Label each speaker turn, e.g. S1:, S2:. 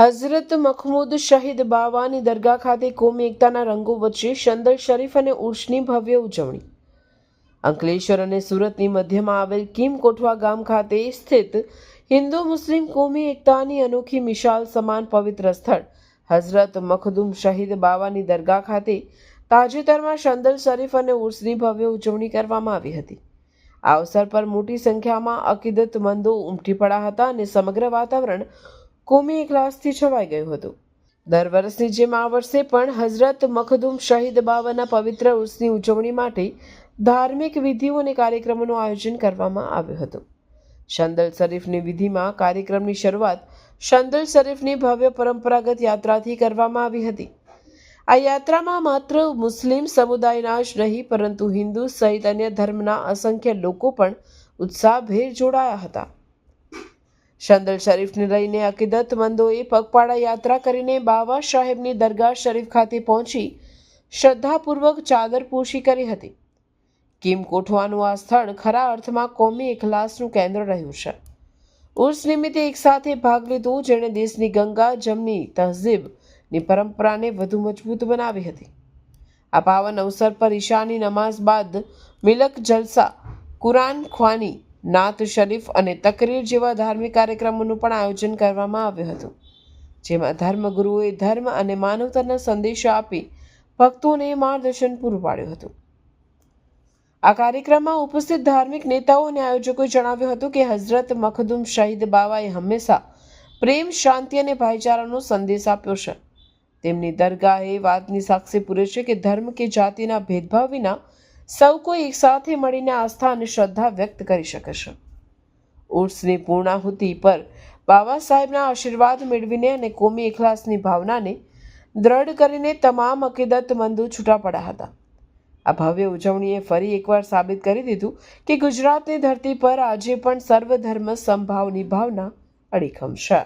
S1: હઝરત મખમૂદ શહીદ બાવાની દરગાહ ખાતે કોમી એકતાના રંગો વચ્ચે શંદલ શરીફ અને ઉર્સની ભવ્ય ઉજવણી. અંકલેશ્વર અને સુરતની મધ્યમાં આવેલ કિમ કોઠવા ગામ ખાતે સ્થિત હિન્દુ મુસ્લિમ કોમી એકતાની અનોખી મિસાલ સમાન પવિત્ર સ્થળ હઝરત મખદૂમ શહીદ બાવાની દરગાહ ખાતે તાજેતરમાં શંદલ શરીફ અને ઉર્સની ભવ્ય ઉજવણી કરવામાં આવી હતી. આ અવસર પર મોટી સંખ્યામાં અકીદતમંદો ઉમટી પડ્યા હતા અને સમગ્ર વાતાવરણ કોમી એકલાસથી છવાઈ ગયું હતું. દર વર્ષની જેમ આ વર્ષે પણ હઝરત મખદૂમ શહીદ બાવાના પવિત્ર ઉર્સની ઉજવણી માટે ધાર્મિક વિધિઓ અને કાર્યક્રમોનું આયોજન કરવામાં આવ્યું હતું. શંદલ શરીફની વિધિમાં કાર્યક્રમની શરૂઆત શંદલ શરીફની ભવ્ય પરંપરાગત યાત્રાથી કરવામાં આવી હતી. આ યાત્રામાં માત્ર મુસ્લિમ સમુદાયના જ નહીં પરંતુ હિન્દુ સહિત અન્ય ધર્મના અસંખ્ય લોકો પણ ઉત્સાહભેર જોડાયા હતા. શંદલ શરીફને લઈને અકીદતમંદોએ પગપાળા યાત્રા કરીને બાવા સાહેબની દરગાહ શરીફ ખાતે પહોંચી શ્રદ્ધાપૂર્વક ચાદરપોશી કરી હતી. કિમ કોઠવાનું આ સ્થળ ખરા અર્થમાં કોમી એકલાસનું કેન્દ્ર રહ્યું છે. ઉર્સ નિમિત્તે એક સાથે ભાગ લીધો જેણે દેશની ગંગા જમની તહઝીબની પરંપરાને વધુ મજબૂત બનાવી હતી. આ પાવન અવસર પર ઈશાની નમાઝ બાદ મિલક જલસા, કુરાન ખ્વાની, નાત શરીફ અને તકરીર જેવા ધાર્મિક કાર્યક્રમોનું પણ આયોજન કરવામાં આવ્યું હતું, જેમાં ધર્મગુરુઓએ ધર્મ અને માનવતાના સંદેશા આપી ભક્તોને માર્ગદર્શન પૂરું પાડ્યું હતું. આ કાર્યક્રમમાં ઉપસ્થિત ધાર્મિક નેતાઓ અને આયોજકોએ જણાવ્યું હતું કે હઝરત મખદૂમ શહીદ બાવાએ હંમેશા પ્રેમ, શાંતિ અને ભાઈચારાનો સંદેશ આપ્યો છે. તેમની દરગાહ એ વાતની સાક્ષી પૂરે છે કે ધર્મ કે જાતિના ભેદભાવ વિના સૌ કોઈ એકસાથે મળીને આસ્થા અને શ્રદ્ધા વ્યક્ત કરી શકે છે. ઉર્સની પૂર્ણાહુતિ પર બાબા સાહેબના આશીર્વાદ મેળવીને અને કોમી એકલાસની ભાવનાને દ્રઢ કરીને તમામ અકીદતમંદો છૂટા પડ્યા હતા. આ ભવ્ય ઉજવણીએ ફરી એકવાર સાબિત કરી દીધું કે ગુજરાતની ધરતી પર આજે પણ સર્વધર્મ સમભાવની ભાવના અડીખમ છે.